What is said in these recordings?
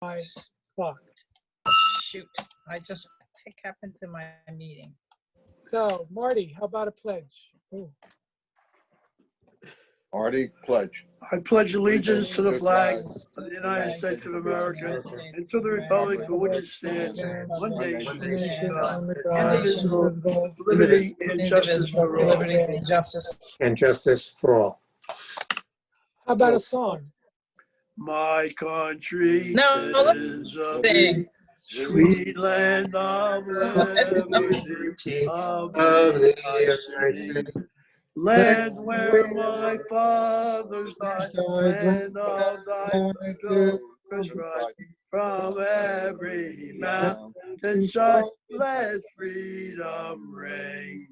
5:00. Shoot, I just happened to my meeting. So, Marty, how about a pledge? Ooh. Marty, pledge. I pledge allegiance to the flag of the United States of America and to the republic for which it stands, one nation, under God, indivisible, with liberty and justice for all. Liberty and justice. And justice for all. How about a song? My country No, is a sing. big, sweet land of liberty, of the I sing. Land where my fathers died, land of thy progress right, from every mountain side, let freedom ring.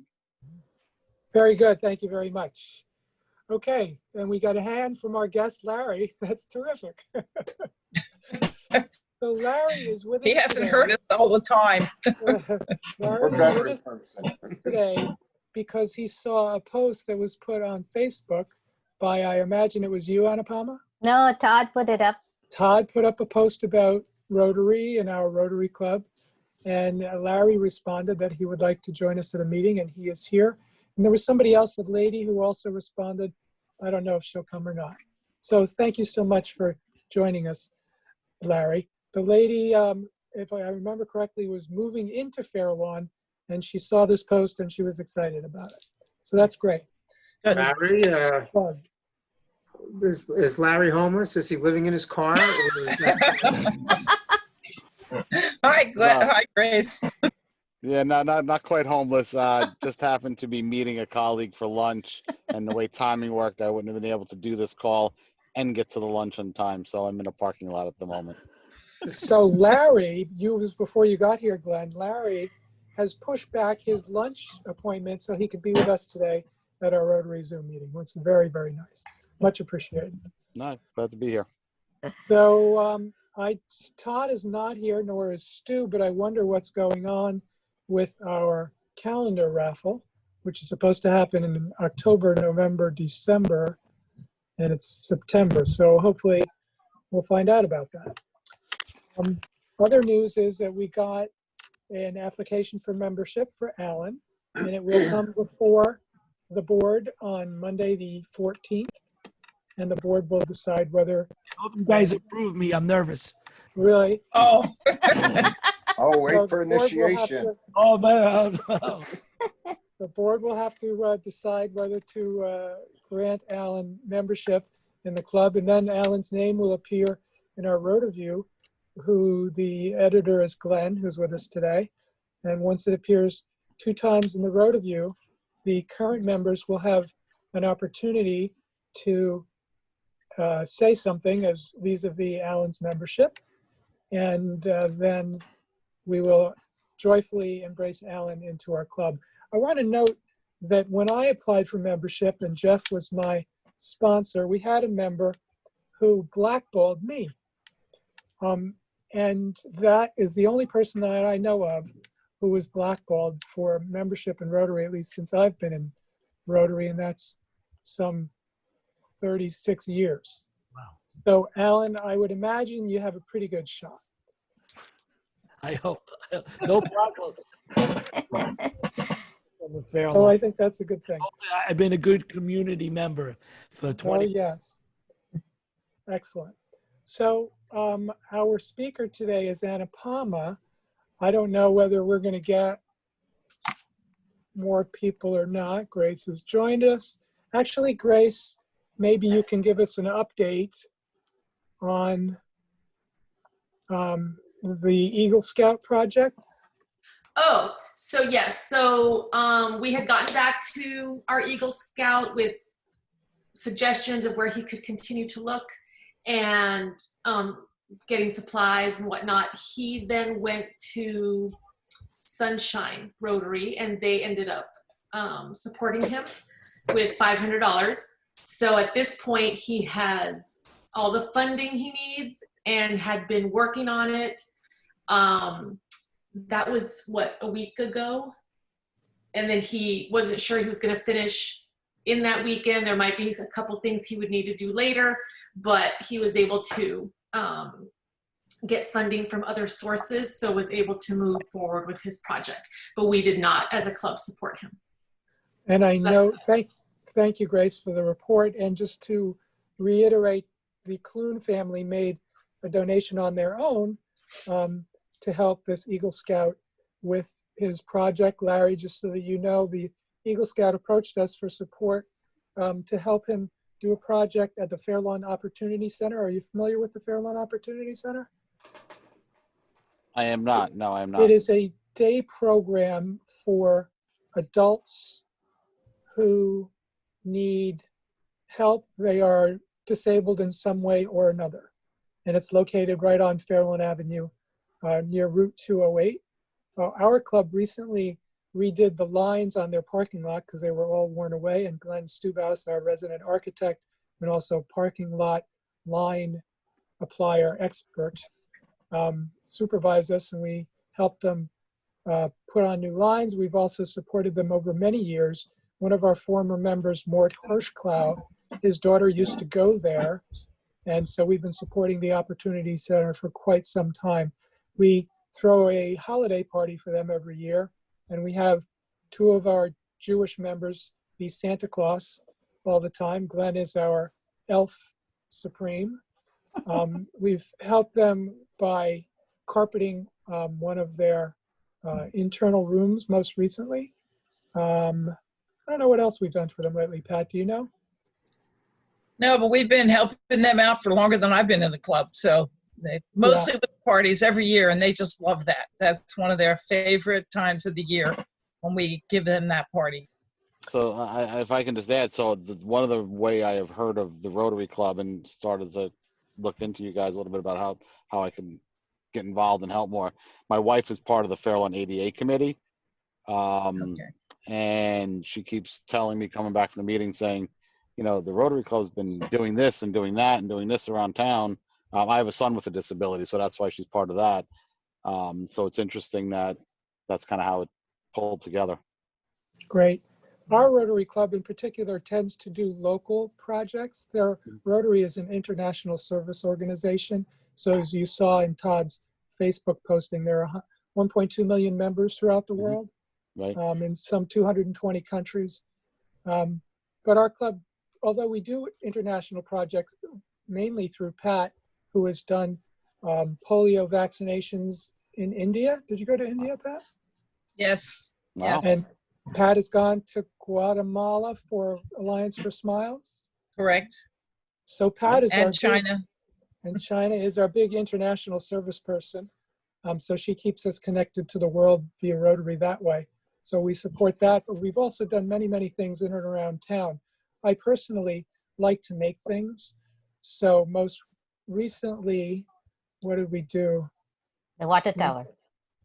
Very good. Thank you very much. Okay, and we got a hand from our guest, Larry. That's terrific. So Larry is with us. He hasn't today. heard us all the time. Larry We're is better with in us person. today because he saw a post that was put on Facebook by, I imagine it was you, Anupama? No, Todd put it up. Todd put up a post about Rotary and our Rotary Club, and Larry responded that he would like to join us at a meeting, and he is here. And there was somebody else, a lady, who also responded. I don't know if she'll come or not. So thank you so much for joining us, Larry. The lady, if I remember correctly, was moving into Fairlawn, and she saw this post and she was excited about it. So that's great. Larry, Fun. is Larry homeless? Is he living in his car? Or is Hi, Hi, Grace. Yeah, not quite homeless. Just happened to be meeting a colleague for lunch, and the way timing worked, I wouldn't have been able to do this call and get to the lunch on time. So I'm in a parking lot at the moment. So Larry, was before you got here, Glenn, Larry has pushed back his lunch appointment so he could be with us today at our Rotary Zoom meeting. It's very, very nice. Much appreciated. No, glad to be here. So Todd is not here, nor is Stu, but I wonder what's going on with our calendar raffle, which is supposed to happen in October, November, December, and it's September. So hopefully we'll find out about that. Other news is that we got an application for membership for Alan, and it will come before the board on Monday, the 14th, and the board will decide whether. I hope you guys approve me. I'm nervous. Really? Oh. Oh, wait So for the board will have initiation. to- Oh, man. The board will have to decide whether to grant Alan membership in the club, and then Alan's name will appear in our Rotaview, who the editor is Glenn, who's with us today. And once it appears 2 times in the Rotaview, the current members will have an opportunity to say something as vis-a-vis Alan's membership, and then we will joyfully embrace Alan into our club. I want to note that when I applied for membership and Jeff was my sponsor, we had a member who blackballed me. And that is the only person that I know of who was blackballed for membership in Rotary, at least since I've been in Rotary, and that's some 36 years. Wow. So Alan, I would imagine you have a pretty good shot. I hope. No problem. Oh, I think that's a good thing. I've been a good community member for 20 Oh, yes. Excellent. So our speaker today is Anupama. I don't know whether we're going to get more people or not. Grace has joined us. Actually, Grace, maybe you can give us an update on the Eagle Scout project. Oh, so yes. So we had gotten back to our Eagle Scout with suggestions of where he could continue to look and getting supplies and whatnot. He then went to Sunshine Rotary and they ended up supporting him with $500. So at this point, he has all the funding he needs and had been working on it. That was, what, a week ago? And then he wasn't sure he was going to finish in that weekend. There might be a couple things he would need to do later, but he was able to get funding from other sources, so was able to move forward with his project. But we did not, as a club, support him. And I know, That's- thank you, Grace, for the report. And just to reiterate, the Clune family made a donation on their own to help this Eagle Scout with his project. Larry, just so that you know, the Eagle Scout approached us for support to help him do a project at the Fairlawn Opportunity Center. Are you familiar with the Fairlawn Opportunity Center? I am not. No, I am not. It is a day program for adults who need help. They are disabled in some way or another. And it's located right on Fairlawn Avenue near Route 208. Our club recently redid the lines on their parking lot because they were all worn away. And Glenn Stubaus, our resident architect, and also parking lot line applier expert, supervised us, and we helped them put on new lines. We've also supported them over many years. One of our former members, Mort Hirschklau, his daughter used to go there. And so we've been supporting the Opportunity Center for quite some time. We throw a holiday party for them every year. And we have two of our Jewish members be Santa Claus all the time. Glenn is our elf supreme. We've helped them by carpeting one of their internal rooms most recently. I don't know what else we've done for them lately. Pat, do you know? No, but we've been helping them out for longer than I've been in the club. So they mostly with parties every year, and they just love that. That's one of their favorite times of the year when we give them that party. So if I can just add, so one of the way I have heard of the Rotary Club and started to look into you guys a little bit about how I can get involved and help more. My wife is part of the Fairlawn ADA committee. Okay. And she keeps telling me, coming back from the meeting, saying, you know, the Rotary Club's been doing this and doing that and doing this around town. I have a son with a disability, so that's why she's part of that. So it's interesting that that's kind of how it pulled together. Great. Our Rotary Club in particular tends to do local projects. Their Rotary is an international service organization. So as you saw in Todd's Facebook posting, there are 1.2 million members throughout the world, Right. in some 220 countries. But our club, although we do international projects, mainly through Pat, who has done polio vaccinations in India. Did you go to India, Pat? Yes. Wow. Yes. And Pat has gone to Guatemala for Alliance for Smiles. Correct. So Pat is our And China. and China is our big international service person. So she keeps us connected to the world via Rotary that way. So we support that, but we've also done many, many things in and around town. I personally like to make things. So most recently, what did we do? The water tower.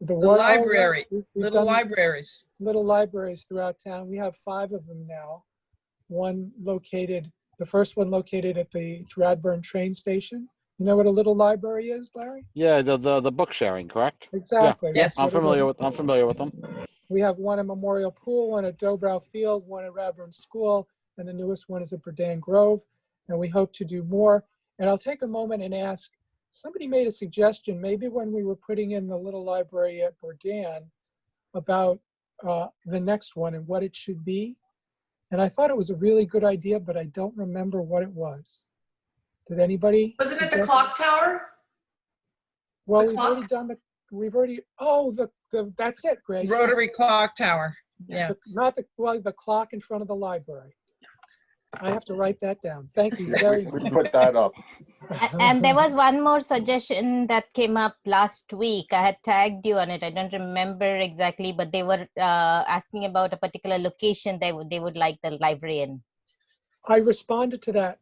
The library. We've Little done libraries. little libraries throughout town. We have 5 of them now. One located, the first one located at the Radburn train station. You know what a little library is, Larry? Yeah, the book sharing, correct? Exactly. Yes. That's I'm what it familiar is. with them. We have one at Memorial Pool, one at Dobrow Field, one at Radburn School, and the newest one is at Berdan Grove. And we hope to do more. And I'll take a moment and ask, somebody made a suggestion, maybe when we were putting in the little library at Berdan, about the next one and what it should be. And I thought it was a really good idea, but I don't remember what it was. Did anybody? Was it at the suggest- clock tower? Well, the we've already clock? done that's it, Grace. Rotary Clock Tower. Yeah. The clock in front of the library. I have to write that down. Thank you very We much. put that up. And there was one more suggestion that came up last week. I had tagged you on it. I don't remember exactly, but they were asking about a particular location they would like the library in. I responded to that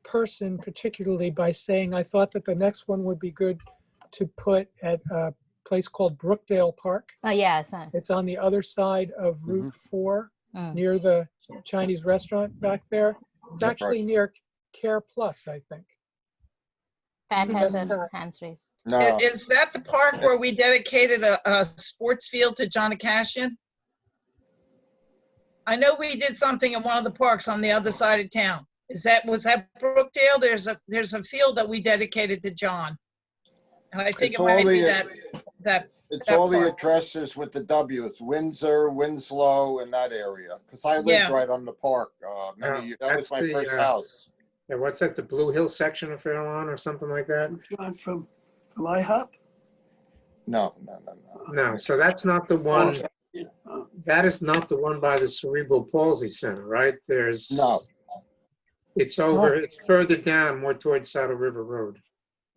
person particularly by saying I thought that the next one would be good to put at a place called Brookdale Park. Oh, yes. It's on the other side of Route 4, Mm. near the Chinese restaurant back there. It's That's actually right. near Care Plus, I think. Pat has Yes, a Pat. hands raised. No, Is that the park where we dedicated a sports field to John Acashian? I know we did something in one of the parks on the other side of town. Was that Brookdale? There's a field that we dedicated to John. And I think It's it might all be the- that It's that all the part. addresses with the W. It's Windsor, Winslow, and that area. Because I lived Yeah. right on the park. That was that's my the, first house. Yeah, what's that, the Blue Hill section of Fairlawn or something like that? John from IHOP? No. No, so that's not the one, that is not the one by the Cerebral Palsy Center, right? There's. No. It's over, it's further down, more towards Saddle River Road.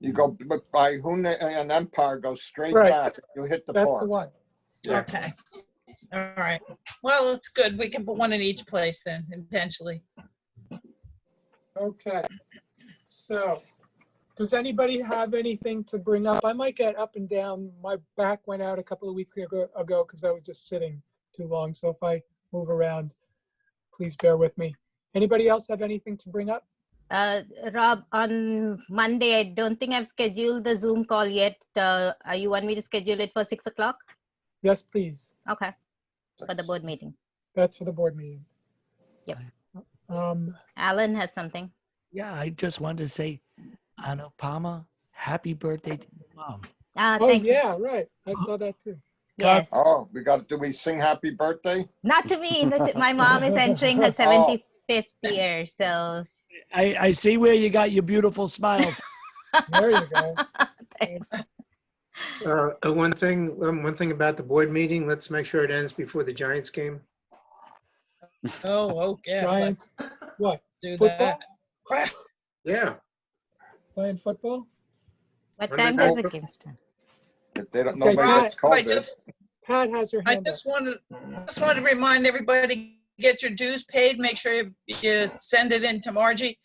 You go by Hune and Empire, go straight Right. back. You hit the That's the park. one. Yeah. Okay. All right. Well, it's good. We can put one in each place then, intentionally. Okay. So, does anybody have anything to bring up? I might get up and down. My back went out a couple of weeks ago because I was just sitting too long. So if I move around, please bear with me. Anybody else have anything to bring up? Rob, on Monday, I don't think I've scheduled the Zoom call yet. You want me to schedule it for 6 o'clock? Yes, please. Okay, for the board meeting. That's for the board meeting. Yep. Alan has something. Yeah, I just wanted to say, Anna Palmer, happy birthday to your mom. Oh, Thank you. yeah, right. I saw that too. Yes. Oh, do we sing happy birthday? Not to me. My mom is entering her 75th year, so. I see where you got your beautiful smile. There you go. Thanks. One thing about the board meeting, let's make sure it ends before the Giants game. Oh, okay. Giants, what? Do Football? that. Yeah. Playing football? What When time they does go- it game start? If they don't, Okay, nobody Pat, gets I COVID. just Pat has her I hand up. just wanted to remind everybody to get your dues paid. Make sure you send it in to Margie.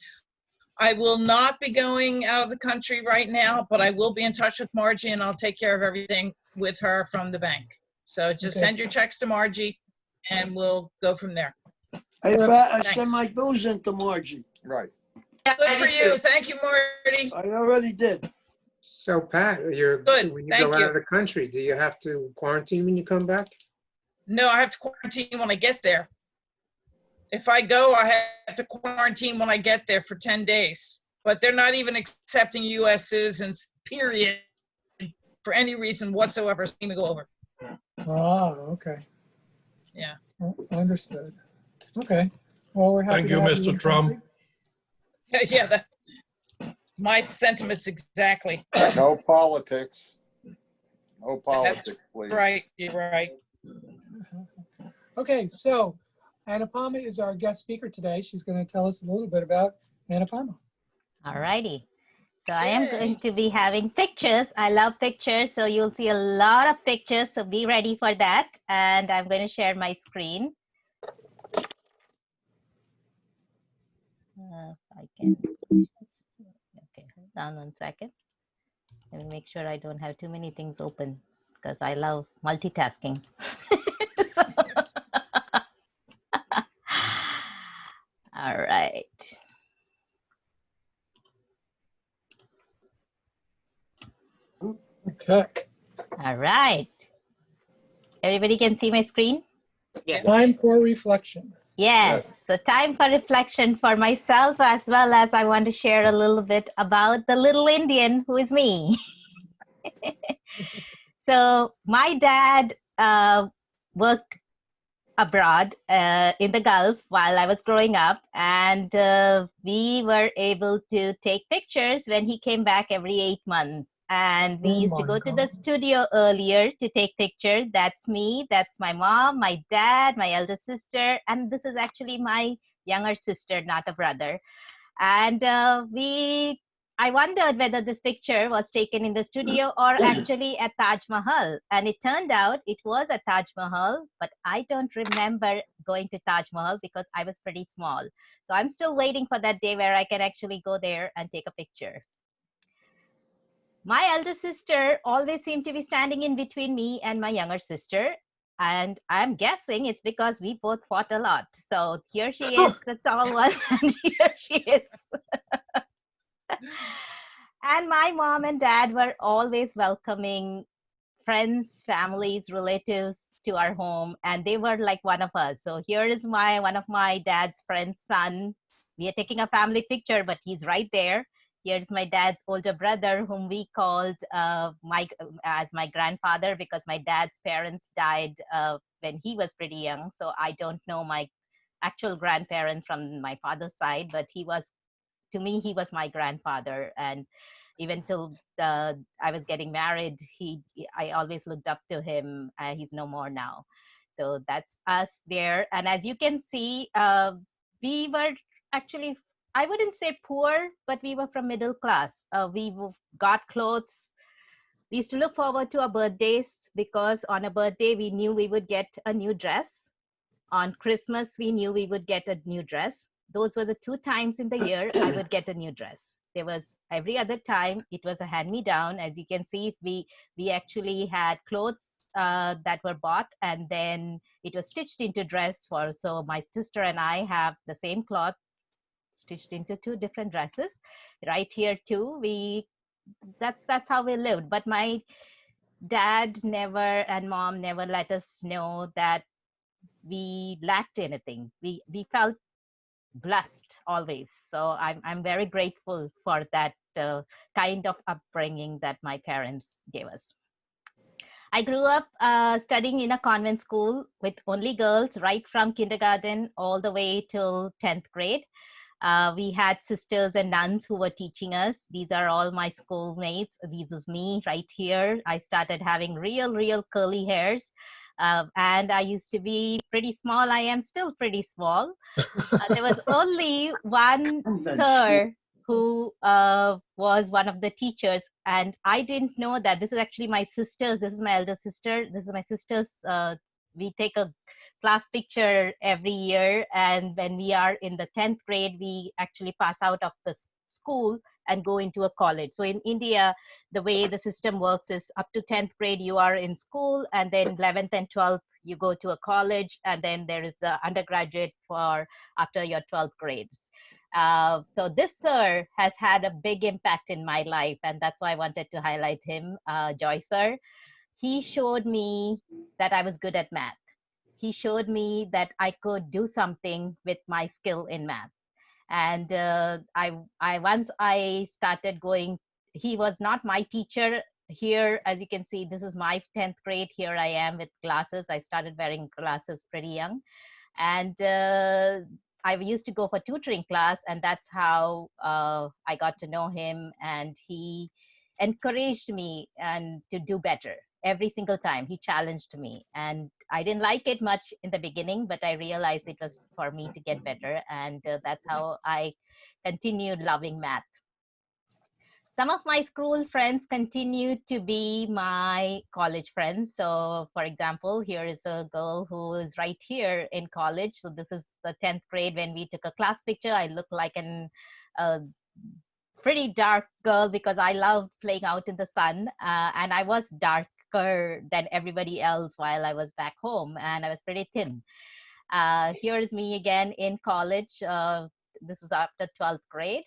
I will not be going out of the country right now, but I will be in touch with Margie and I'll take care of everything with her from the bank. So just Okay. send your checks to Margie and we'll go from there. Hey, Pat, I sent Thanks. my dues into Margie. Right. Good for you. Thank you, Marty. I already did. So Pat, Good, when you thank go you. out of the country, do you have to quarantine when you come back? No, I have to quarantine when I get there. If I go, I have to quarantine when I get there for 10 days. But they're not even accepting US citizens, period, for any reason whatsoever. It's going to go over. Oh, okay. Yeah. Understood. Okay. Well, we're happy Thank to you, have Mr. in Trump. country. Yeah, my sentiments exactly. No politics. No politics, please. Right, you're right. Okay, so Anna Palmer is our guest speaker today. She's going to tell us a little bit about Anna Palmer. All righty. So I am Yay. going to be having pictures. I love pictures, so you'll see a lot of pictures. So be ready for that. And I'm going to share my screen. If I can. Okay, hold on 1 second. Let me make sure I don't have too many things open because I love multitasking. All right. Okay. All right. Everybody can see my screen? Yes. Time for reflection. Yes. So time for reflection for myself, as well as I want to share a little bit about the little Indian who is me. So my dad worked abroad in the Gulf while I was growing up, and we were able to take pictures when he came back every 8 months. And we Oh used to my go to the God. studio earlier to take pictures. That's me, that's my mom, my dad, my elder sister, and this is actually my younger sister, not a brother. And I wondered whether this picture was taken in the studio or actually at Taj Mahal. And it turned out it was at Taj Mahal, but I don't remember going to Taj Mahal because I was pretty small. So I'm still waiting for that day where I can actually go there and take a picture. My elder sister always seemed to be standing in between me and my younger sister. And I'm guessing it's because we both fought a lot. So here she is, the tall one, and here she is. And my mom and dad were always welcoming friends, families, relatives to our home, and they were like one of us. So here is one of my dad's friend's son. We are taking a family picture, but he's right there. Here's my dad's older brother, whom we called as my grandfather, because my dad's parents died when he was pretty young. So I don't know my actual grandparents from my father's side, but to me, he was my grandfather. And even till I was getting married, I always looked up to him. He's no more now. So that's us there. And as you can see, we were actually, I wouldn't say poor, but we were from middle class. Got clothes. We used to look forward to our birthdays, because on a birthday, we knew we would get a new dress. On Christmas, we knew we would get a new dress. Those were the 2 times in the year I would get a new dress. There was every other time it was a hand-me-down. As you can see, we actually had clothes that were bought, and then it was stitched into dress. So my sister and I have the same cloth stitched into 2 different dresses. Right here too, that's how we lived. But my dad never and mom never let us know that we lacked anything. We felt blessed always. So I'm very grateful for that kind of upbringing that my parents gave us. I grew up studying in a convent school with only girls, right from kindergarten all the way till 10th grade. We had sisters and nuns who were teaching us. These are all my schoolmates. This is me right here. I started having real curly hairs. And I used to be pretty small. I am still pretty small. There was only one sir who was one of the teachers, and I didn't know that this is actually my sister's. This is my elder sister. This is my sister's. We take a class picture every year, and when we are in the 10th grade, we actually pass out of the school and go into a college. So in India, the way the system works is up to 10th grade you are in school, and then 11th and 12th you go to a college, and then there is an undergraduate for after your 12th grades. So this sir has had a big impact in my life, and that's why I wanted to highlight him, Joy sir. He showed me that I was good at math. He showed me that I could do something with my skill in math. And once I started going, he was not my teacher. Here, as you can see, this is my 10th grade. Here I am with glasses. I started wearing glasses pretty young. And I used to go for tutoring class, and that's how I got to know him. And he encouraged me and to do better every single time. He challenged me, and I didn't like it much in the beginning, but I realized it was for me to get better, and that's how I continued loving math. Some of my school friends continue to be my college friends. So for example, here is a girl who is right here in college. So this is the 10th grade. When we took a class picture, I look like a pretty dark girl because I loved playing out in the sun. And I was darker than everybody else while I was back home, and I was pretty thin. Here is me again in college. This is after 12th grade.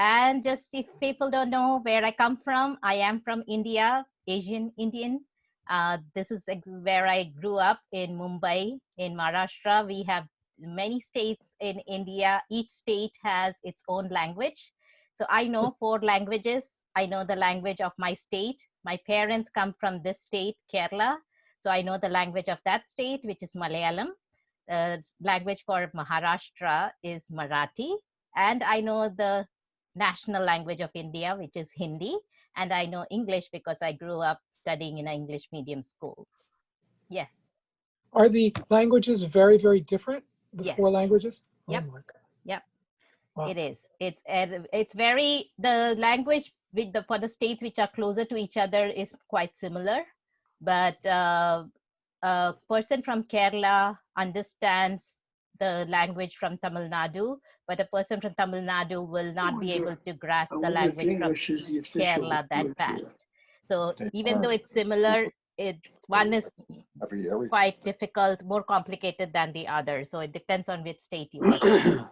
And just if people don't know where I come from, I am from India, Asian Indian. This is where I grew up in Mumbai, in Maharashtra. We have many states in India. Each state has its own language. So I know 4 languages. I know the language of my state. My parents come from this state, Kerala. So I know the language of that state, which is Malayalam. Language for Maharashtra is Marathi. And I know the national language of India, which is Hindi. And I know English because I grew up studying in an English medium school. Yes. Are the languages very, very different? The Yes. 4 languages? Yep. Oh my God. Yep. Wow. It is. It's very, the language with for the states which are closer to each other is quite similar. But a person from Kerala understands the language from Tamil Nadu, but a person from Tamil Nadu will not be able to grasp the language from Kerala that fast. So even though it's similar, one is quite difficult, more complicated than the other. So it depends on which state you are from.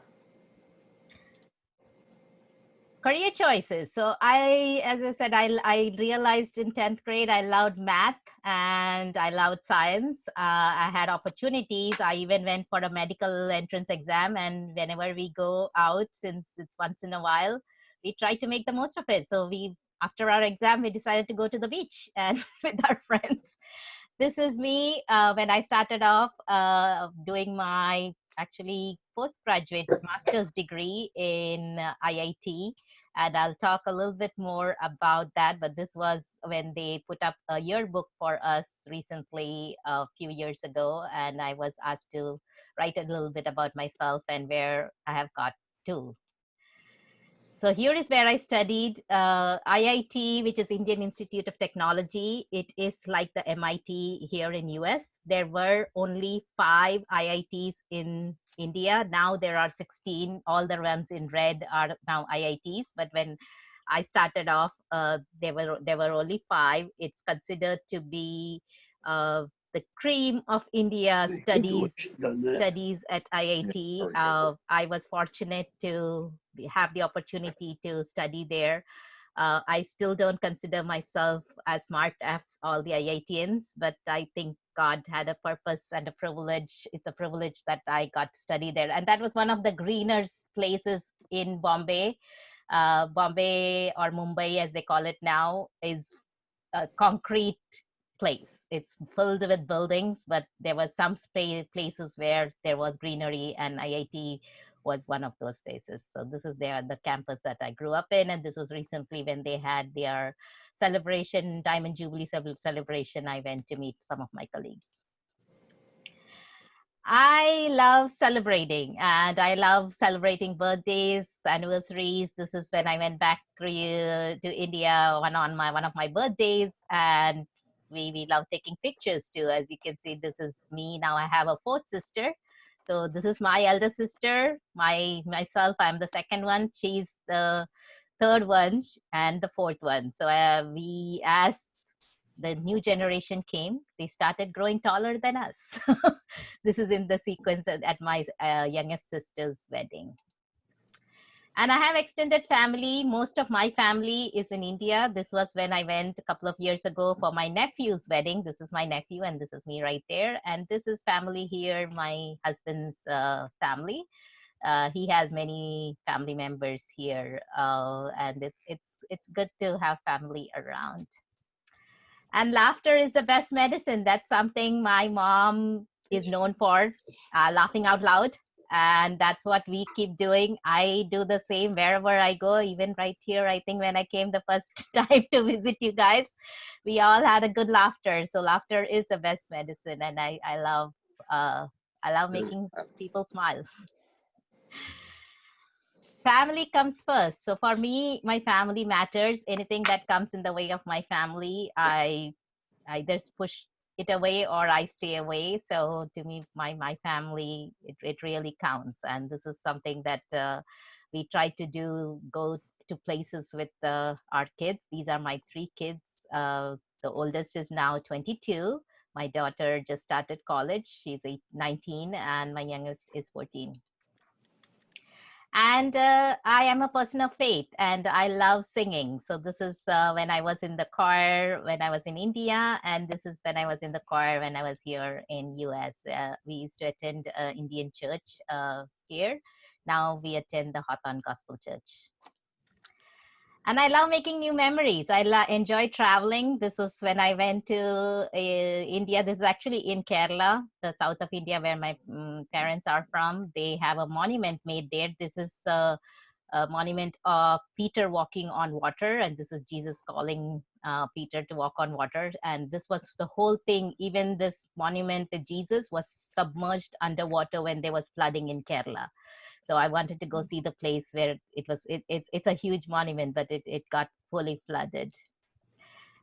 Career choices. So as I said, I realized in 10th grade, I loved math and I loved science. I had opportunities. I even went for a medical entrance exam. And whenever we go out, since it's once in a while, we tried to make the most of it. So after our exam, we decided to go to the beach and with our friends. This is me when I started off doing my actually postgraduate master's degree in IIT. And I'll talk a little bit more about that. But this was when they put up a yearbook for us recently, a few years ago. And I was asked to write a little bit about myself and where I have got to. So here is where I studied IIT, which is Indian Institute of Technology. It is like the MIT here in US. There were only 5 IITs in India. Now there are 16. All the ones in red are now IITs. But when I started off, there were only 5. It's considered to be the cream of India studies at IIT. I was fortunate to have the opportunity to study there. I still don't consider myself as smart as all the IITians, but I think God had a purpose and a privilege. It's a privilege that I got to study there. And that was one of the greener places in Bombay. Bombay, or Mumbai as they call it now, is a concrete place. It's filled with buildings, but there was some places where there was greenery, and IIT was one of those places. So this is the campus that I grew up in, and this was recently when they had their celebration, Diamond Jubilee celebration. I went to meet some of my colleagues. I love celebrating, and I love celebrating birthdays, anniversaries. This is when I went back to India one of my birthdays, and we love taking pictures too. As you can see, this is me. Now I have a 4th sister. So this is my elder sister. Myself, I'm the 2nd one. She's the 3rd one and the 4th one. So as the new generation came, they started growing taller than us. This is in the sequence at my youngest sister's wedding. And I have extended family. Most of my family is in India. This was when I went a couple of years ago for my nephew's wedding. This is my nephew, and this is me right there. And this is family here, my husband's family. He has many family members here, and it's good to have family around. And laughter is the best medicine. That's something my mom is known for, laughing out loud. And that's what we keep doing. I do the same wherever I go, even right here. I think when I came the first time to visit you guys, we all had a good laughter. So laughter is the best medicine. And I love making people smile. Family comes first. So for me, my family matters. Anything that comes in the way of my family, I either push it away or I stay away. So to me, my family, it really counts. And this is something that we try to do, go to places with our kids. These are my 3 kids. The oldest is now 22. My daughter just started college. She's 19, and my youngest is 14. And I am a person of faith, and I love singing. So this is when I was in the choir when I was in India, and this is when I was in the choir when I was here in US. We used to attend Indian church here. Now we attend the Hawthorne Gospel Church. And I love making new memories. I enjoy traveling. This was when I went to India. This is actually in Kerala, the south of India, where my parents are from. They have a monument made there. This is a monument of Peter walking on water. And this is Jesus calling Peter to walk on water. And this was the whole thing. Even this monument to Jesus was submerged underwater when there was flooding in Kerala. So I wanted to go see the place where it's a huge monument, but it got fully flooded.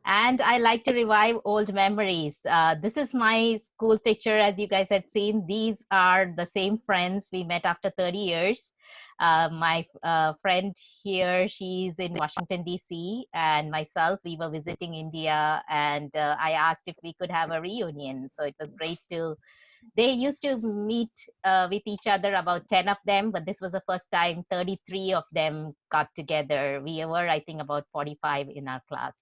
And I like to revive old memories. This is my school picture, as you guys had seen. These are the same friends we met after 30 years. My friend here, she's in Washington, D.C., and myself, we were visiting India, and I asked if we could have a reunion. So it was great to they used to meet with each other, about 10 of them, but this was the first time 33 of them got together. We were, I think, about 45 in our class.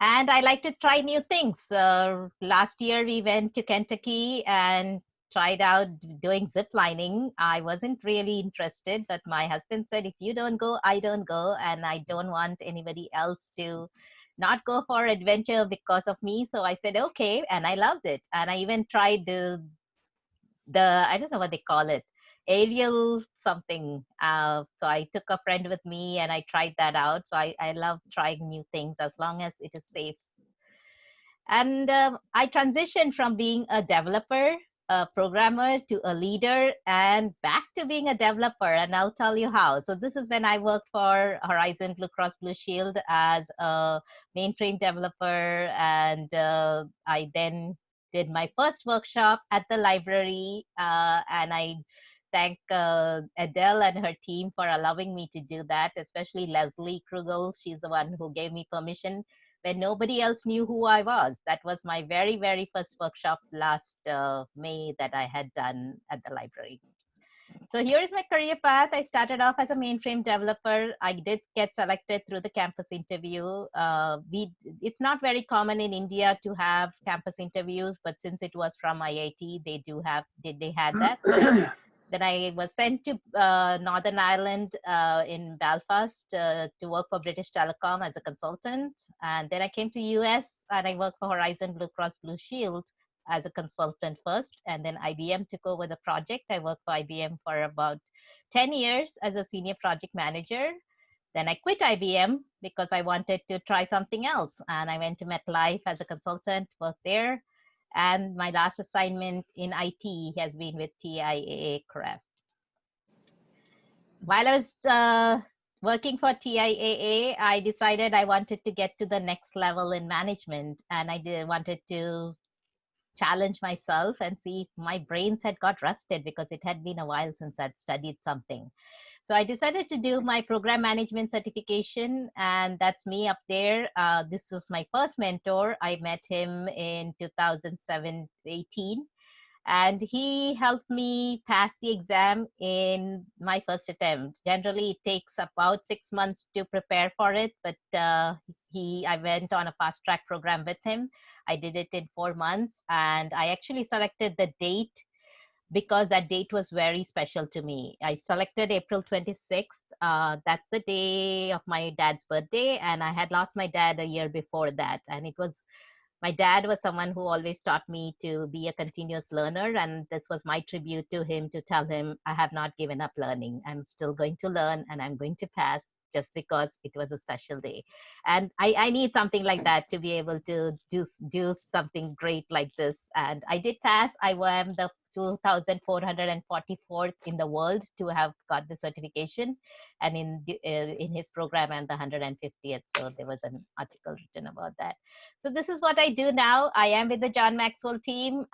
And I like to try new things. Last year, we went to Kentucky and tried out doing zip lining. I wasn't really interested, but my husband said, if you don't go, I don't go. And I don't want anybody else to not go for adventure because of me. So I said, okay. And I loved it. And I even tried I don't know what they call it, aerial something. So I took a friend with me and I tried that out. So I love trying new things as long as it is safe. And I transitioned from being a developer, a programmer, to a leader, and back to being a developer. And I'll tell you how. So this is when I worked for Horizon Blue Cross Blue Shield as a mainframe developer. And I then did my first workshop at the library. And I thank Adele and her team for allowing me to do that, especially Leslie Krugel. She's the one who gave me permission when nobody else knew who I was. That was my very, very first workshop last May that I had done at the library. So here is my career path. I started off as a mainframe developer. I did get selected through the campus interview. It's not very common in India to have campus interviews, but since it was from IIT, they had that. So then I was sent to Northern Ireland in Belfast to work for British Telecom as a consultant. And then I came to US and I worked for Horizon Blue Cross Blue Shield as a consultant first. And then IBM took over the project. I worked for IBM for about 10 years as a senior project manager. Then I quit IBM because I wanted to try something else. And I went to MetLife as a consultant, worked there. And my last assignment in IT has been with TIAA CREF. While I was working for TIAA, I decided I wanted to get to the next level in management. And wanted to challenge myself and see if my brains had got rusted because it had been a while since I'd studied something. So I decided to do my program management certification, and that's me up there. This was my first mentor. I met him in 2018, and he helped me pass the exam in my first attempt. Generally, it takes about 6 months to prepare for it, but I went on a fast track program with him. I did it in 4 months, and I actually selected the date because that date was very special to me. I selected April 26th. That's the day of my dad's birthday, and I had lost my dad a year before that. And my dad was someone who always taught me to be a continuous learner, and this was my tribute to him, to tell him I have not given up learning. I'm still going to learn, and I'm going to pass just because it was a special day. And I need something like that to be able to do something great like this. And I did pass. I am the 2,444th in the world to have got the certification, and in his program and the 150th. So there was an article written about that. So this is what I do now. I am with the John Maxwell team.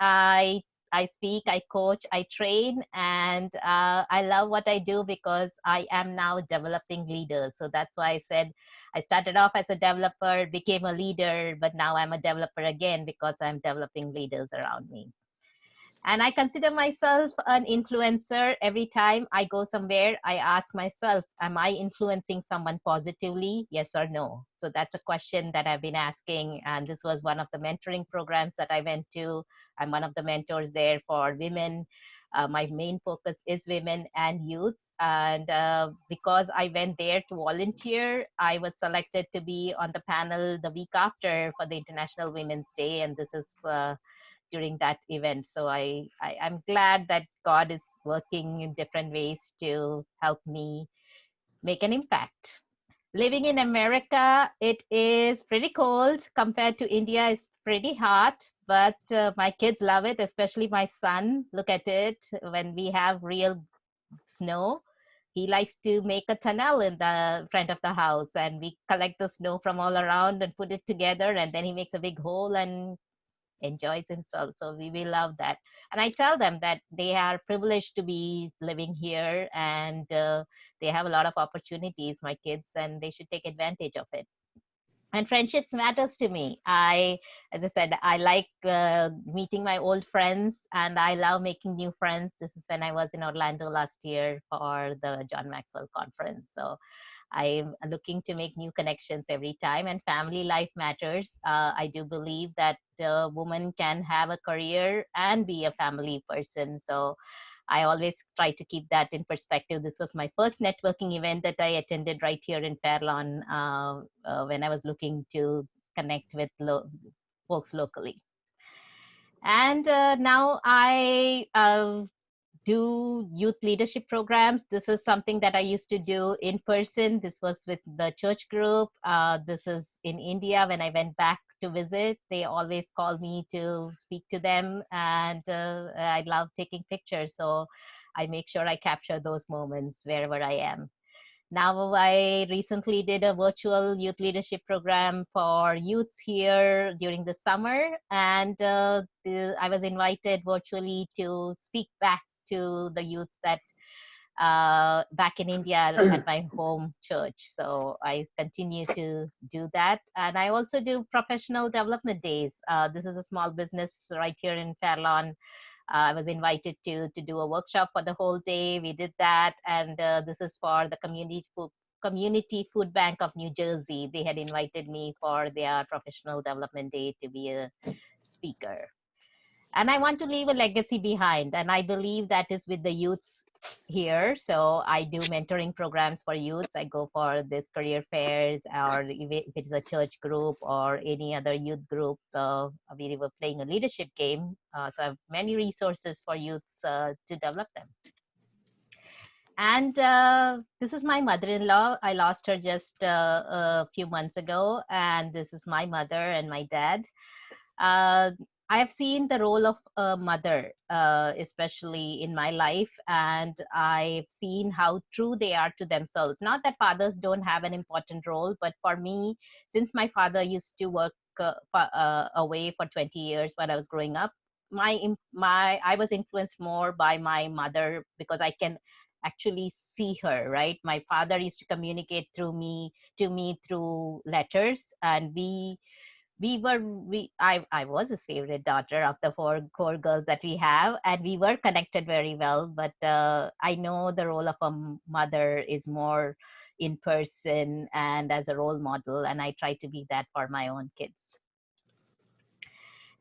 I speak, I coach, I train, and I love what I do because I am now developing leaders. So that's why I said I started off as a developer, became a leader, but now I'm a developer again because I'm developing leaders around me. And I consider myself an influencer. Every time I go somewhere, I ask myself, am I influencing someone positively? Yes or no? So that's a question that I've been asking. And this was one of the mentoring programs that I went to. I'm one of the mentors there for women. My main focus is women and youths. And because I went there to volunteer, I was selected to be on the panel the week after for the International Women's Day. And this is during that event. So I'm glad that God is working in different ways to help me make an impact. Living in America, it is pretty cold compared to India. It's pretty hot, but my kids love it, especially my son. Look at it. When we have real snow, he likes to make a tunnel in the front of the house, and we collect the snow from all around and put it together, and then he makes a big hole and enjoys himself. So we love that. And I tell them that they are privileged to be living here, and they have a lot of opportunities, my kids, and they should take advantage of it. And friendships matters to me. As I said, I like meeting my old friends, and I love making new friends. This is when I was in Orlando last year for the John Maxwell conference. So I'm looking to make new connections every time, and family life matters. I do believe that a woman can have a career and be a family person. So I always try to keep that in perspective. This was my first networking event that I attended right here in Fairlawn when I was looking to connect with folks locally. And now I do youth leadership programs. This is something that I used to do in person. This was with the church group. This is in India. When I went back to visit, they always call me to speak to them, and I love taking pictures. So I make sure I capture those moments wherever I am. Now, I recently did a virtual youth leadership program for youths here during the summer, and I was invited virtually to speak back to the youths that back in India at my home church. So I continue to do that. And I also do professional development days. This is a small business right here in Fairlawn. I was invited to do a workshop for the whole day. We did that. And this is for the Community Food Bank of New Jersey. They had invited me for their professional development day to be a speaker. And I want to leave a legacy behind. And I believe that is with the youths here. So I do mentoring programs for youths. I go for this career fairs, or if it's a church group or any other youth group. We were playing a leadership game. So I have many resources for youths to develop them. And this is my mother-in-law. I lost her just a few months ago. And this is my mother and my dad. I have seen the role of a mother, especially in my life, and I've seen how true they are to themselves. Not that fathers don't have an important role, but for me, since my father used to work away for 20 years when I was growing up, I was influenced more by my mother because I can actually see her, right? My father used to communicate to me through letters, and I was his favorite daughter of the four girls that we have, and we were connected very well. But I know the role of a mother is more in person and as a role model, and I try to be that for my own kids.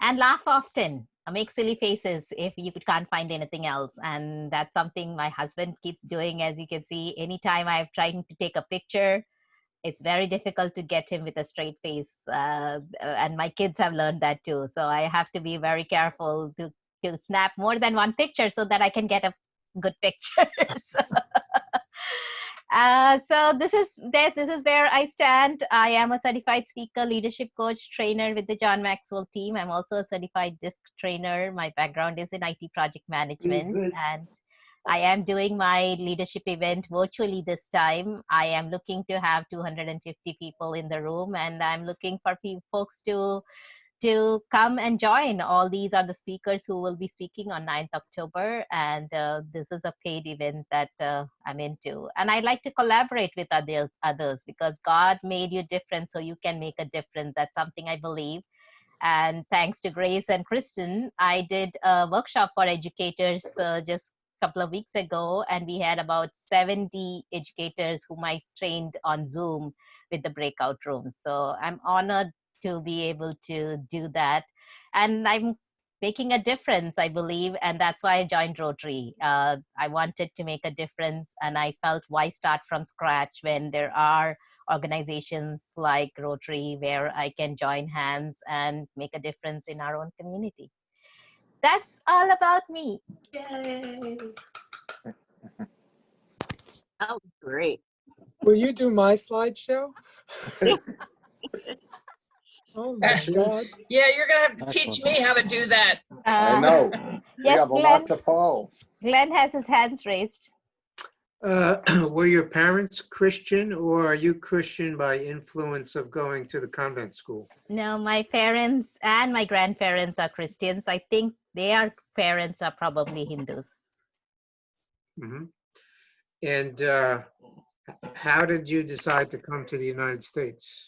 And laugh often. Make silly faces if you can't find anything else. And that's something my husband keeps doing. As you can see, anytime I've tried to take a picture, it's very difficult to get him with a straight face. And my kids have learned that too. So I have to be very careful to snap more than one picture so that I can get a good picture. So this is where I stand. I am a certified speaker, leadership coach, trainer with the John Maxwell team. I'm also a certified DISC trainer. My background is in IT project management, and I am doing my leadership event virtually this time. I am looking to have 250 people in the room, and I'm looking for folks to come and join. All these are the speakers who will be speaking on 9th October. And this is a paid event that I'm into. And I like to collaborate with others because God made you different so you can make a difference. That's something I believe. And thanks to Grace and Kristen, I did a workshop for educators just a couple of weeks ago. And we had about 70 educators whom I trained on Zoom with the breakout rooms. So I'm honored to be able to do that. And I'm making a difference, I believe. And that's why I joined Rotary. I wanted to make a difference. And I felt, why start from scratch when there are organizations like Rotary where I can join hands and make a difference in our own community. That's all about me. Yay. Oh, great. Will you do my slideshow? Oh my God. Yeah, you're gonna have to teach me how to do that. I know. We Yes, have a lot to follow. Glenn has his hands raised. Were your parents Christian, or are you Christian by influence of going to the convent school? No, my parents and my grandparents are Christians. I think their parents are probably Hindus. Mm-hmm. And how did you decide to come to the United States?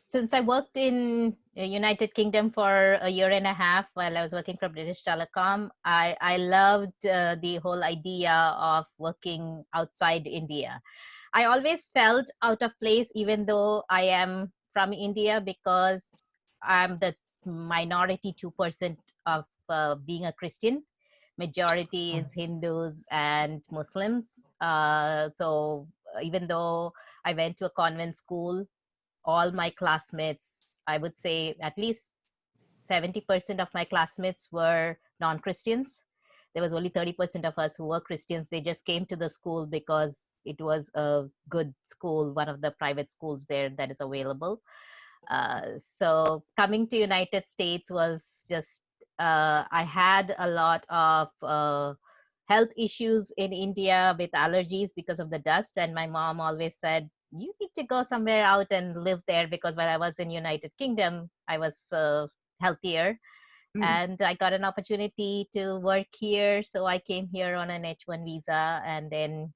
Since I worked in the United Kingdom for a year and a half while I was working for British Telecom, I loved the whole idea of working outside India. I always felt out of place, even though I am from India, because I'm the minority 2% of being a Christian. Majority is Hindus and Muslims. So even though I went to a convent school, all my classmates, I would say at least 70% of my classmates were non-Christians. There was only 30% of us who were Christians. They just came to the school because it was a good school, one of the private schools there that is available. So coming to United States was just, I had a lot of health issues in India with allergies because of the dust. And my mom always said, you need to go somewhere out and live there, because when I was in United Kingdom, I was healthier. And I got an opportunity to work here. So I came here on an H1 visa, and then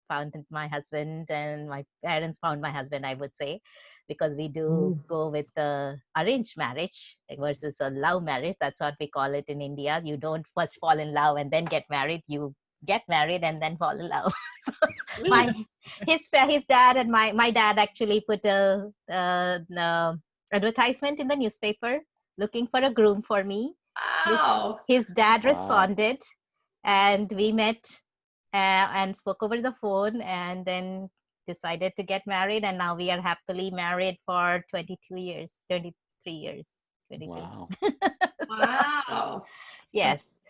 found my husband, and my parents found my husband, I would say, because we do go with the arranged marriage versus a love marriage. That's what we call it in India. You don't first fall in love and then get married. You get married and then fall in love. His dad and my dad actually put a advertisement in the newspaper looking for a groom for me. Wow. His dad Wow. responded, and we met and spoke over the phone, and then decided to get married. And now we are happily married for 22 years, 23 years. 22. Wow. Wow. Yes.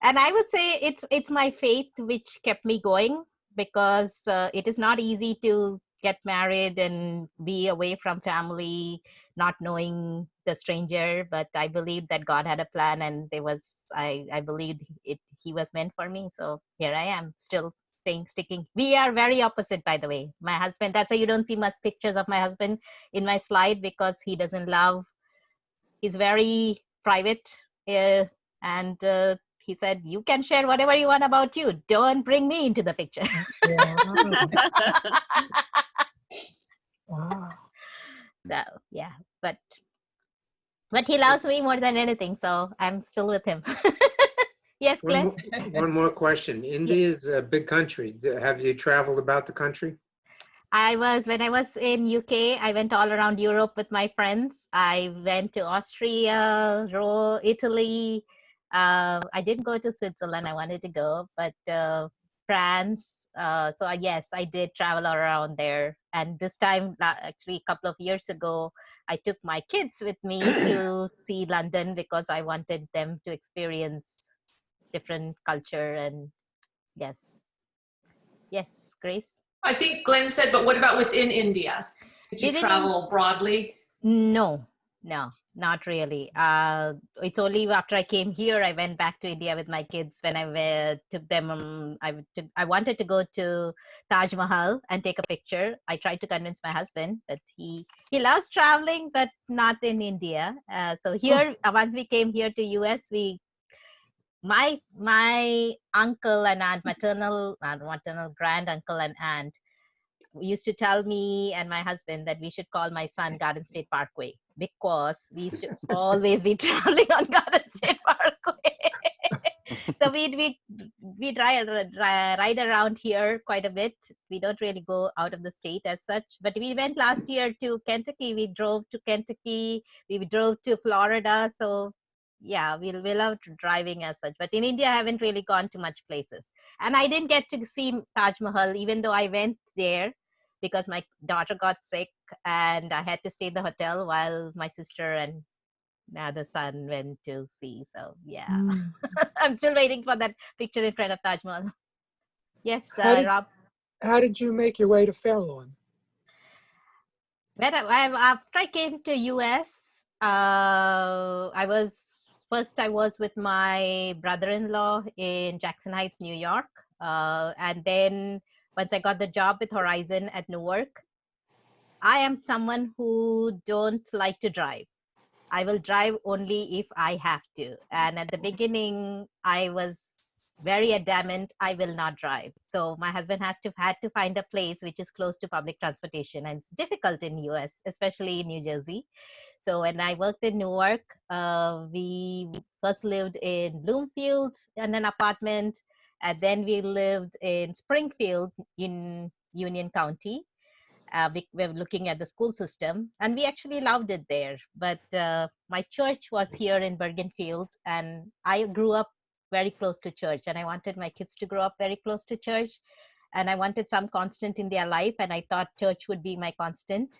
And I would say it's my faith which kept me going, because it is not easy to get married and be away from family, not knowing the stranger. But I believed that God had a plan, and I believed he was meant for me. So here I am, still sticking. We are very opposite, by the way. My husband, that's why you don't see much pictures of my husband in my slide, because he doesn't love, he's very private. And he said, you can share whatever you want about you. Don't bring me into the picture. Wow. So, yeah, but he loves me more than anything. So I'm still with him. Yes, Glenn? One more question. India is a big country. Have you traveled about the country? When I was in UK, I went all around Europe with my friends. I went to Austria, Italy. I didn't go to Switzerland. I wanted to go, but France. So yes, I did travel around there. And this time, actually a couple of years ago, I took my kids with me to see London, because I wanted them to experience different culture. And yes, Grace? I think Glenn said, but what about within India? Did you travel broadly? No, not really. It's only after I came here, I went back to India with my kids. When I took them, I wanted to go to Taj Mahal and take a picture. I tried to convince my husband, but he loves traveling, but not in India. So here, once we came here to US, my uncle and aunt, maternal grand uncle and aunt, used to tell me and my husband that we should call my son Garden State Parkway, because we used to always be traveling on Garden State Parkway. So we'd ride around here quite a bit. We don't really go out of the state as such, but we went last year to Kentucky. We drove to Kentucky. We drove to Florida. So yeah, we love driving as such. But in India, I haven't really gone to much places. And I didn't get to see Taj Mahal, even though I went there, because my daughter got sick and I had to stay in the hotel while my sister and my other son went to see. So yeah, I'm still waiting for that picture in front of Taj Mahal. Yes, Rob? How did you make your way to Fairlawn? After I came to US, I was with my brother-in-law in Jackson Heights, New York. And then once I got the job with Horizon at Newark, I am someone who don't like to drive. I will drive only if I have to. And at the beginning, I was very adamant, I will not drive. So my husband had to find a place which is close to public transportation. And it's difficult in US, especially in New Jersey. So when I worked in Newark, we first lived in Bloomfield in an apartment. And then we lived in Springfield in Union County. We're looking at the school system, and we actually loved it there. But my church was here in Bergenfield, and I grew up very close to church, and I wanted my kids to grow up very close to church, and I wanted some constant in their life, and I thought church would be my constant.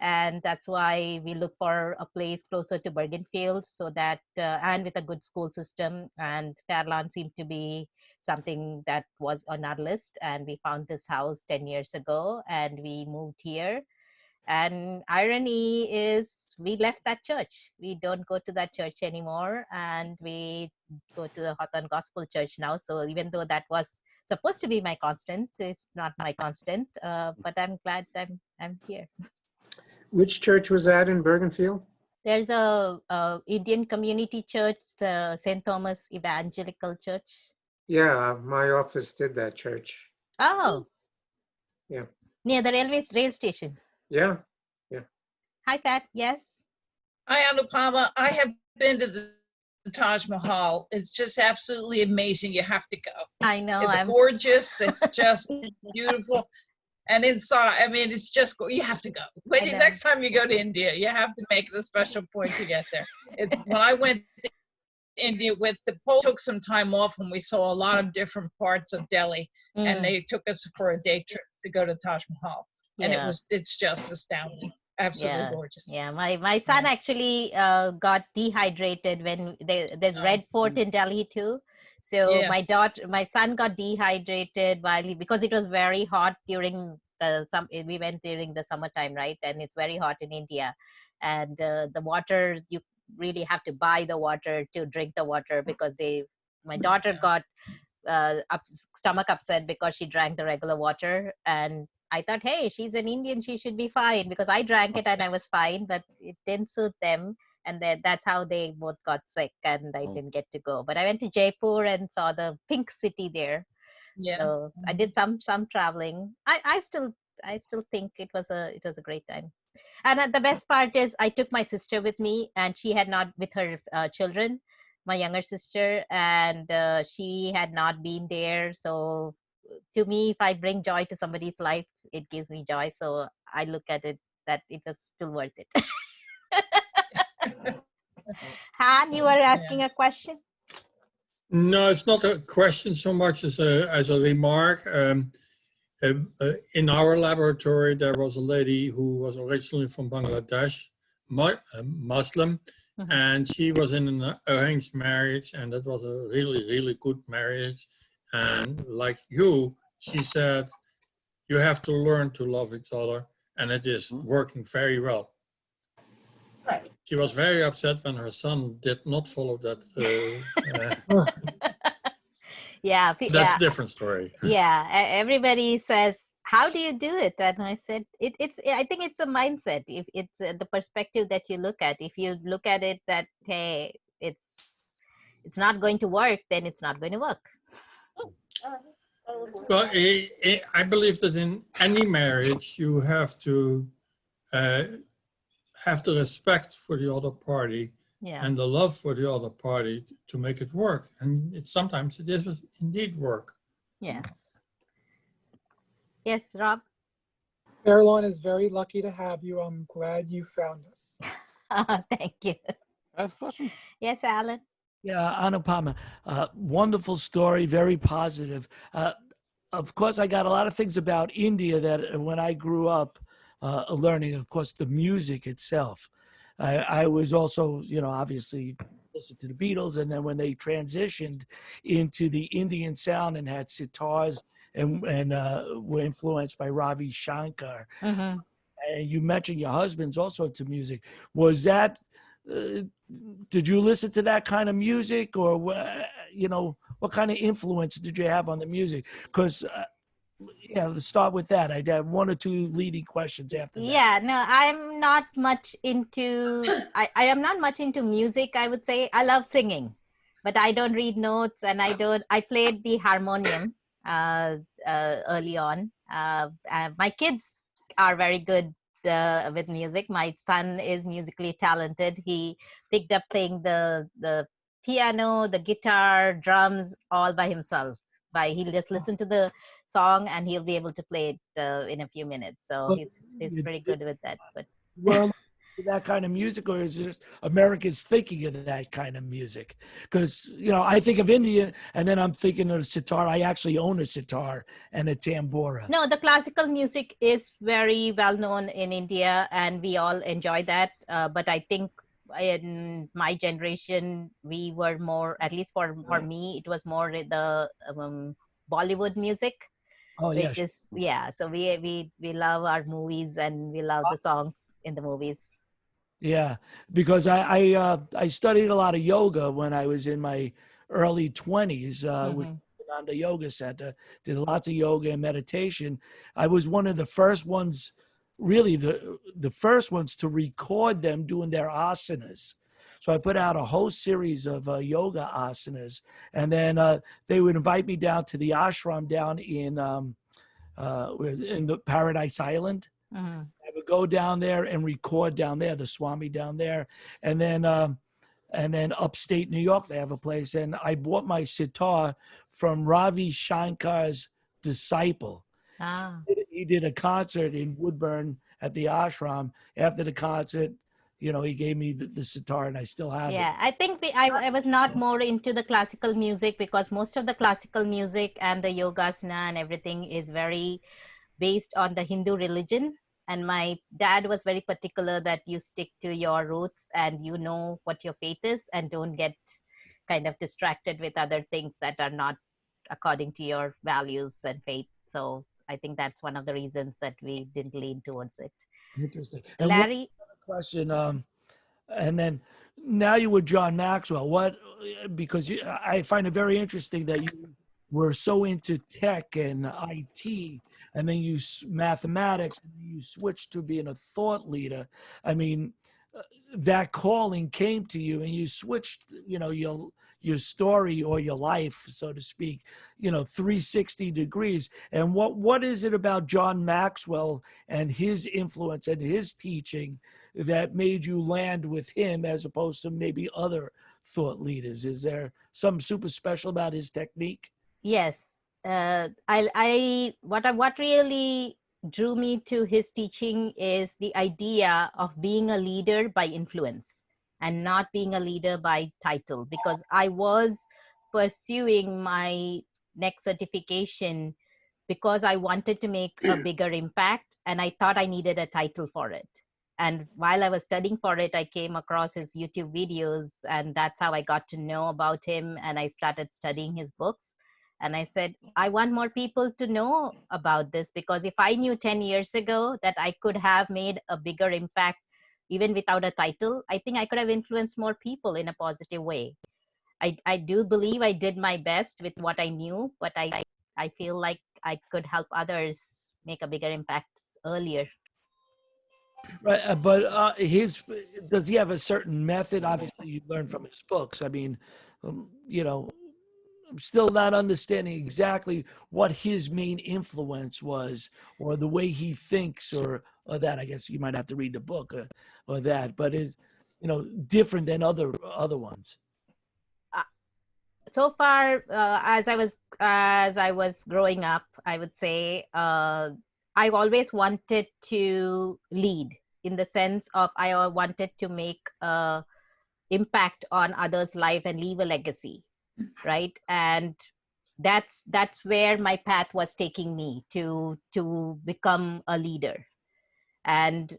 And that's why we look for a place closer to Bergenfield, so that and with a good school system. And Fairlawn seemed to be something that was on our list, and we found this house 10 years ago, and we moved here. And irony is we left that church. We don't go to that church anymore, and we go to the Hawthorne Gospel Church now. So even though that was supposed to be my constant, it's not my constant. But I'm glad I'm here. Which church was that in Bergenfield? There's a Indian community church, the St. Thomas Evangelical Church. Yeah, my office did that church. Oh. Yeah. Near the rail station. Yeah. Hi, Pat. Yes. Hi, Anupama. I have been to the Taj Mahal. It's just absolutely amazing. You have to go. I know. It's gorgeous. It's just beautiful. And inside, I mean, it's just, you have to go. When next time you go to India, you have to make it a special point to get there. It's when I went to India with the Poles, took some time off and we saw a lot of different parts of Delhi, and they took us for a day trip to go to Taj Mahal. And it's just astounding. Absolutely gorgeous. Yeah, my son actually got dehydrated when there's Red Fort in Delhi too. So my son got dehydrated because it was very hot during we went during the summertime, right? And it's very hot in India, and the water, you really have to buy the water to drink the water, because my daughter got stomach upset because she drank the regular water, and I thought, hey, she's an Indian, she should be fine, because I drank it and I was fine, but it didn't suit them. And that's how they both got sick, and I didn't get to go. But I went to Jaipur and saw the pink city there. Yeah. So I did some traveling. I still think it was a great time. And the best part is I took my sister with me, and she had not, with her children, my younger sister, and she had not been there. So to me, if I bring joy to somebody's life, it gives me joy. So I look at it that it was still worth it. Han, you were asking a question? No, it's not a question so much as a remark. In our laboratory, there was a lady who was originally from Bangladesh, Muslim, and she was in an arranged marriage, and that was a really, really good marriage. And like you, she said, you have to learn to love each other, and it is working very well. Right. She was very upset when her son did not follow that. Yeah, that's a different story. Yeah, everybody says, how do you do it? And I said, I think it's a mindset. If it's the perspective that you look at. If you look at it that, hey, it's not going to work, then it's not going to work. Well, I believe that in any marriage, you have to have the respect for the other party and the love for the other party to make it work. And sometimes it is indeed work. Yes. Yes, Rob? Fairlawn is very lucky to have you. I'm glad you found us. Thank you. Last question. Yes, Alan? Yeah, Anupama, wonderful story, very positive. Of course, I got a lot of things about India that when I grew up learning, of course, the music itself. I was also, obviously listened to the Beatles, and then when they transitioned into the Indian sound and had sitars and were influenced by Ravi Shankar. Mm-hmm. And you mentioned your husband's also into music. Was that, did you listen to that kind of music, or, what kind of influence did you have on the music? Because, let's start with that. I have one or two leading questions after that. Yeah, no, I'm not much into, I am not much into music, I would say. I love singing, but I don't read notes, and I played the harmonium early on. My kids are very good with music. My son is musically talented. He picked up playing the piano, the guitar, drums, all by himself. by he'll just listen to the song and he'll be able to play it in a few minutes. So But he's pretty good with that. But we're that kind of music, or is it just Americans thinking of that kind of music? Because I think of India, and then I'm thinking of sitar. I actually own a sitar and a tambura. no, the classical music is very well known in India, and we all enjoy that. But I think in my generation, we were more, at least for me, it was more the Bollywood music. Oh yeah, Which is so we love our movies and we love the songs in the movies. yeah. Because I studied a lot of yoga when I was in my early 20s with on the yoga center. Did lots of yoga and meditation. I was one of the first ones, really the first ones to record them doing their asanas. So I put out a whole series of yoga asanas, and then they would invite me down to the ashram down in the Paradise Island. I would go down there and record down there, the Swami down there, and then upstate New York they have a place, and I bought my sitar from Ravi Shankar's disciple. He did a concert in Woodburn at the ashram. After the concert, he gave me the sitar, and I still have it. Yeah, I think I was not more into the classical music because most of the classical music and the yogasana and everything is very based on the Hindu religion. And my dad was very particular that you stick to your roots and you know what your faith is and don't get kind of distracted with other things that are not according to your values and faith. So I think that's one of the reasons that we didn't lean towards it. Interesting. And Larry? Question. And then now you with John Maxwell. Because I find it very interesting that you were so into tech and IT, and then mathematics, and you switched to being a thought leader. I mean, that calling came to you, and you switched, your story or your life, so to speak, 360 degrees. And what is it about John Maxwell and his influence and his teaching that made you land with him as opposed to maybe other thought leaders? Is there something super special about his technique? Yes. What really drew me to his teaching is the idea of being a leader by influence and not being a leader by title, because I was pursuing my next certification because I wanted to make a bigger impact and I thought I needed a title for it. And while I was studying for it, I came across his YouTube videos, and that's how I got to know about him, and I started studying his books. And I said, I want more people to know about this, because if I knew 10 years ago that I could have made a bigger impact even without a title, I think I could have influenced more people in a positive way. I do believe I did my best with what I knew, but I feel like I could help others make a bigger impact earlier. Right, but does he have a certain method? Obviously, you learn from his books. I mean, I'm still not understanding exactly what his main influence was, or the way he thinks, or that. I guess you might have to read the book or that. But is different than other ones. So far, as I was growing up, I would say I always wanted to lead, in the sense of I wanted to make a impact on others' life and leave a legacy, right? And that's where my path was taking me to become a leader. And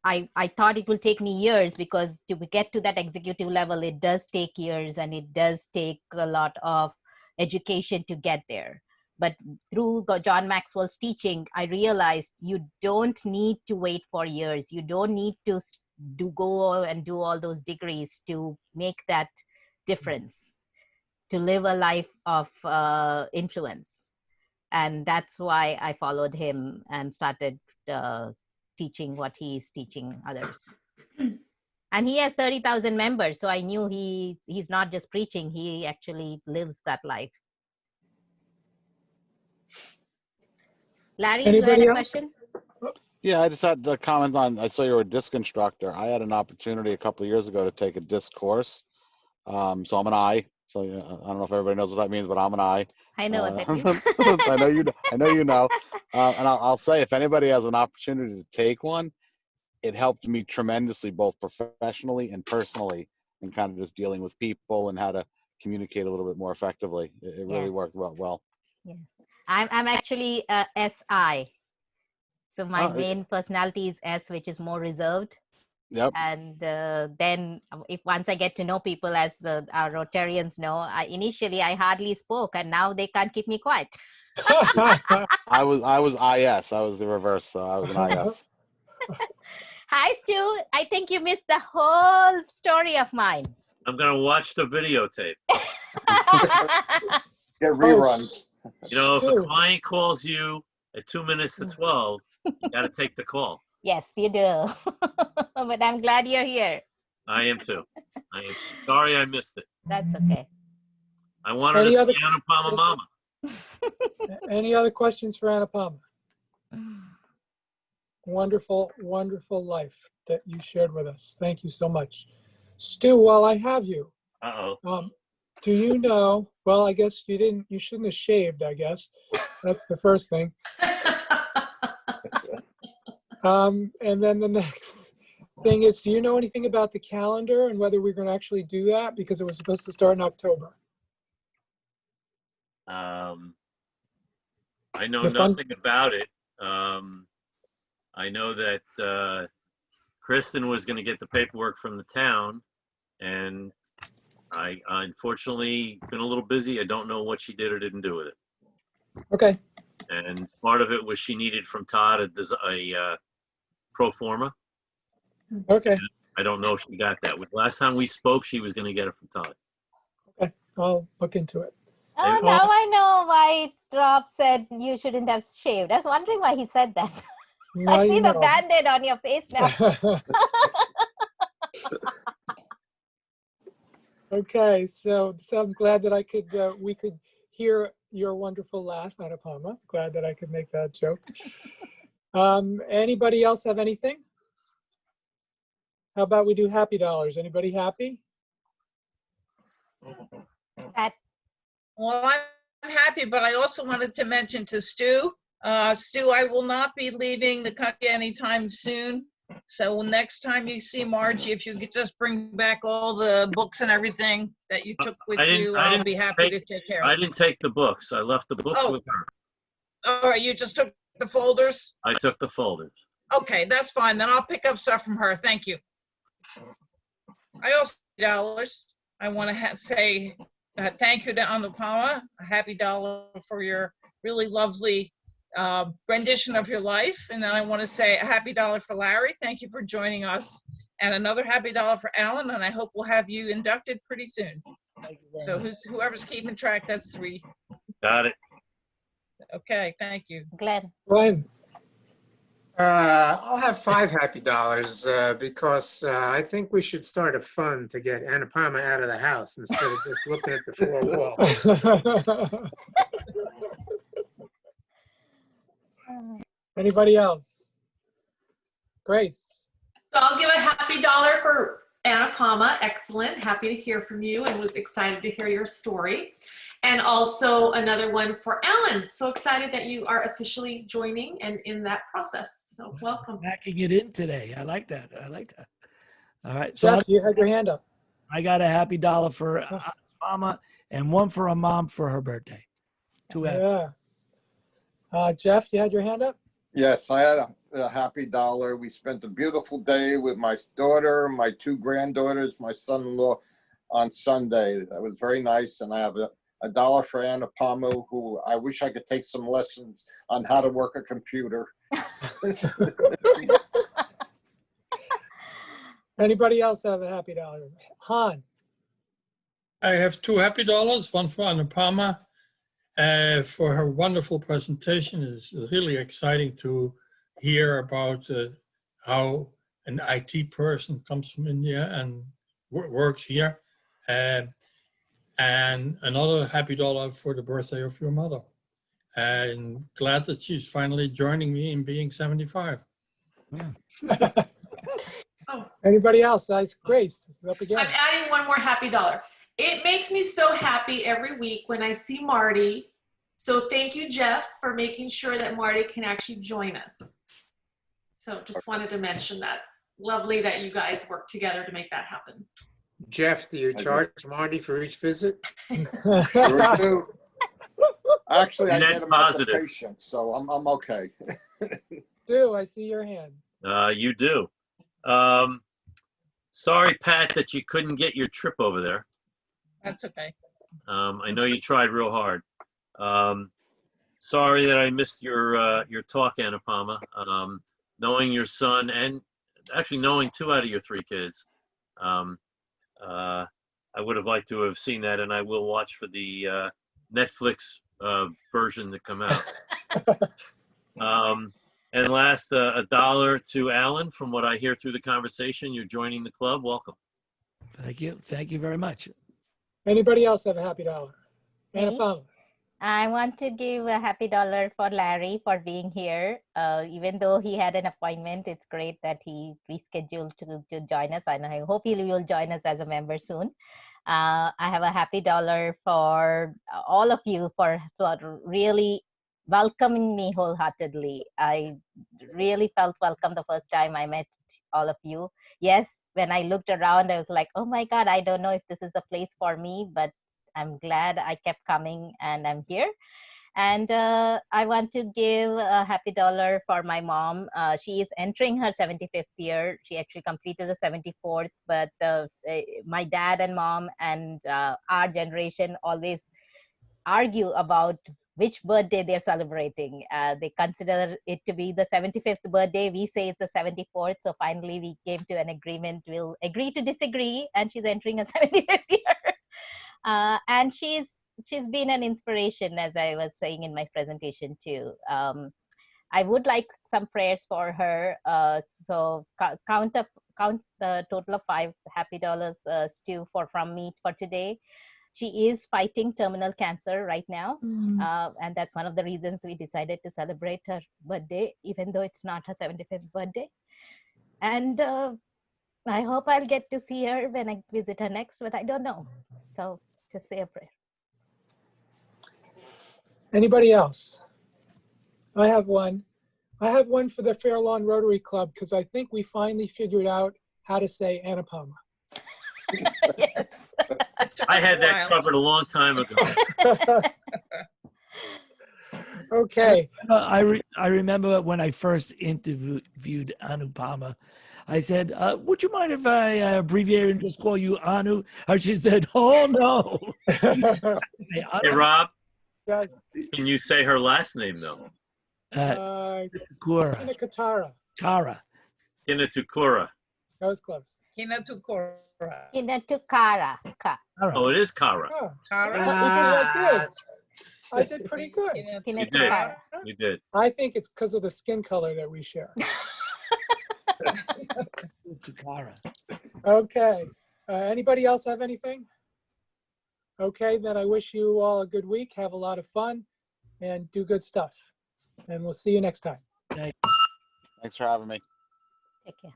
I thought it will take me years, because to get to that executive level, it does take years and it does take a lot of education to get there. But through John Maxwell's teaching, I realized you don't need to wait for years. You don't need to go and do all those degrees to make that difference, to live a life of influence. And that's why I followed him and started teaching what he's teaching others. And he has 30,000 members, so I knew he's not just preaching, he actually lives that life. Larry, Anybody you had a else? question? Yeah, I just had the comment on, I saw you were a disc instructor. I had an opportunity a couple of years ago to take a disc course. So I'm an I, So yeah, I don't know if everybody knows what that means, but I'm an I. I know what that means. I know you. I know you know. And I'll say, if anybody has an opportunity to take one, it helped me tremendously, both professionally and personally, in kind of just dealing with people and how to communicate a little bit more effectively. It really worked well. Yes. I'm actually SI. So my Oh, main personality is S, which is more reserved. Yep. And then if once I get to know people, as our Rotarians know, initially I hardly spoke, and now they can't keep me quiet. I was IS. I was the reverse. So I was an IS. Hi, Stu. I think you missed the whole story of mine. I'm gonna watch the videotape. Get reruns. You know, if a Stu. client calls you at 2 minutes to 12, you got to take the call. Yes, you do. But I'm glad you're here. I am too. I am sorry I missed it. That's okay. I wanted Any to other see Anupama Mama. Any other questions for Anupama? Wonderful, wonderful life that you shared with us. Thank you so much. Stu, while I have you, Uh-oh. do you know, well, I guess you shouldn't have shaved, I guess. That's the first thing. And then the next thing is, do you know anything about the calendar and whether we're going to actually do that? Because it was supposed to start in October. I know The fun- nothing about it. I know that Kristen was going to get the paperwork from the town, and I unfortunately been a little busy. I don't know what she did or didn't do with it. Okay. And part of it was she needed from Todd a pro forma. Okay. I don't know if she got that. Last time we spoke, she was going to get it from Todd. Okay. I'll look into it. Oh, now I know why Rob said you shouldn't have shaved. I was wondering why he said that. Now I see you the know. Band-Aid on your face now. Okay, so I'm glad that we could hear your wonderful laugh, Anupama. Glad that I could make that joke. Anybody else have anything? How about we do happy dollars? Anybody happy? Well, I'm happy, but I also wanted to mention to Stu, Stu, I will not be leaving the country anytime soon. So next time you see Margie, if you could just bring back all the books and everything that you took with you, I'll be happy to take care of I it. didn't take the books. I left the books with her. All right, you just took the folders? I took the folders. Okay, that's fine. Then I'll pick up stuff from her. Thank you. I also $, I want to say thank you to Anupama, a happy dollar for your really lovely rendition of your life. And then I want to say a happy dollar for Larry. Thank you for joining us. And another happy dollar for Alan. And I hope we'll have you inducted pretty soon. So whoever's keeping track, that's 3. Got it. Okay, thank you. Glenn. Glenn. I'll have 5 happy dollars because I think we should start a fund to get Anupama out of the house instead of just looking at the 4 walls. Anybody else? Grace. So I'll give a happy dollar for Anupama. Excellent. Happy to hear from you and was excited to hear your story. And also another one for Alan. So excited that you are officially joining and in that process. So welcome. Backing it in today. I like that. I like that. All right. So Jeff, you had your hand up. I got a happy dollar for Mama and one for a mom for her birthday. 2 happy. Yeah. Jeff, you had your hand up? Yes, I had a happy dollar. We spent a beautiful day with my daughter, my 2 granddaughters, my son-in-law on Sunday. That was very nice. And I have a dollar for Anupama, who I wish I could take some lessons on how to work a computer. Anybody else have a happy dollar? Han. I have 2 happy dollars, one for Anupama for her wonderful presentation. It's really exciting to hear about how an IT person comes from India and works here. And another happy dollar for the birthday of your mother. And glad that she's finally joining me in being 75. Anybody else? Nice. Grace, this is up again. I'm adding one more happy dollar. It makes me so happy every week when I see Marty. So thank you, Jeff, for making sure that Marty can actually join us. So just wanted to mention that's lovely that you guys work together to make that happen. Jeff, do you charge Marty for each visit? Sure do. Actually, I Net get him as a positive. patient, so I'm okay. Do I see your hand? You do. Sorry, Pat, that you couldn't get your trip over there. That's okay. I know you tried real hard. Sorry that I missed your talk, Anupama. Knowing your son and actually knowing 2 out of your 3 kids, I would have liked to have seen that, and I will watch for the Netflix version to come out. And last, $1 to Alan. From what I hear through the conversation, you're joining the club. Welcome. Thank you. Thank you very much. Anybody else have a happy dollar? Me? Anupama. I want to give a happy dollar for Larry for being here. Even though he had an appointment, it's great that he rescheduled to join us. And I hope he will join us as a member soon. I have a happy dollar for all of you for really welcoming me wholeheartedly. I really felt welcome the first time I met all of you. Yes, when I looked around, I was like, oh my God, I don't know if this is a place for me, but I'm glad I kept coming and I'm here. And I want to give a happy dollar for my mom. She is entering her 75th year. She actually completed the 74th, but my dad and mom and our generation always argue about which birthday they're celebrating. They consider it to be the 75th birthday. We say it's the 74th. So finally we came to an agreement. We'll agree to disagree, and she's entering her 75th year. And she's been an inspiration, as I was saying in my presentation too. I would like some prayers for her. So count the total of 5 happy dollars, Stu, from me for today. She is fighting terminal cancer right now. And that's one of the reasons we decided to celebrate her birthday, even though it's not her 75th birthday. And I hope I'll get to see her when I visit her next, but I don't know. So just say a prayer. Anybody else? I have one. I have one for the Fair Lawn Rotary Club because I think we finally figured out how to say Anupama. Yes. I had that covered a long time ago. Okay. I remember when I first interviewed Anupama, I said, would you mind if I abbreviate and just call you Anu? And she said, oh, no. Hey, Rob, Yes. can you say her last name, though? Kura. Katara. Kara. Kinatukura. That was close. Kinatukura. Kinatukara. Oh, it is Kara. Oh, Kara. I did pretty good. You did. You did. I think it's because of the skin color that we share. Kara. Okay. Anybody else have anything? Okay, then I wish you all a good week. Have a lot of fun and do good stuff. And we'll see you next time. Thanks for having me. Take care.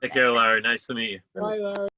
Take care, Larry. Nice to meet you. Bye, Larry.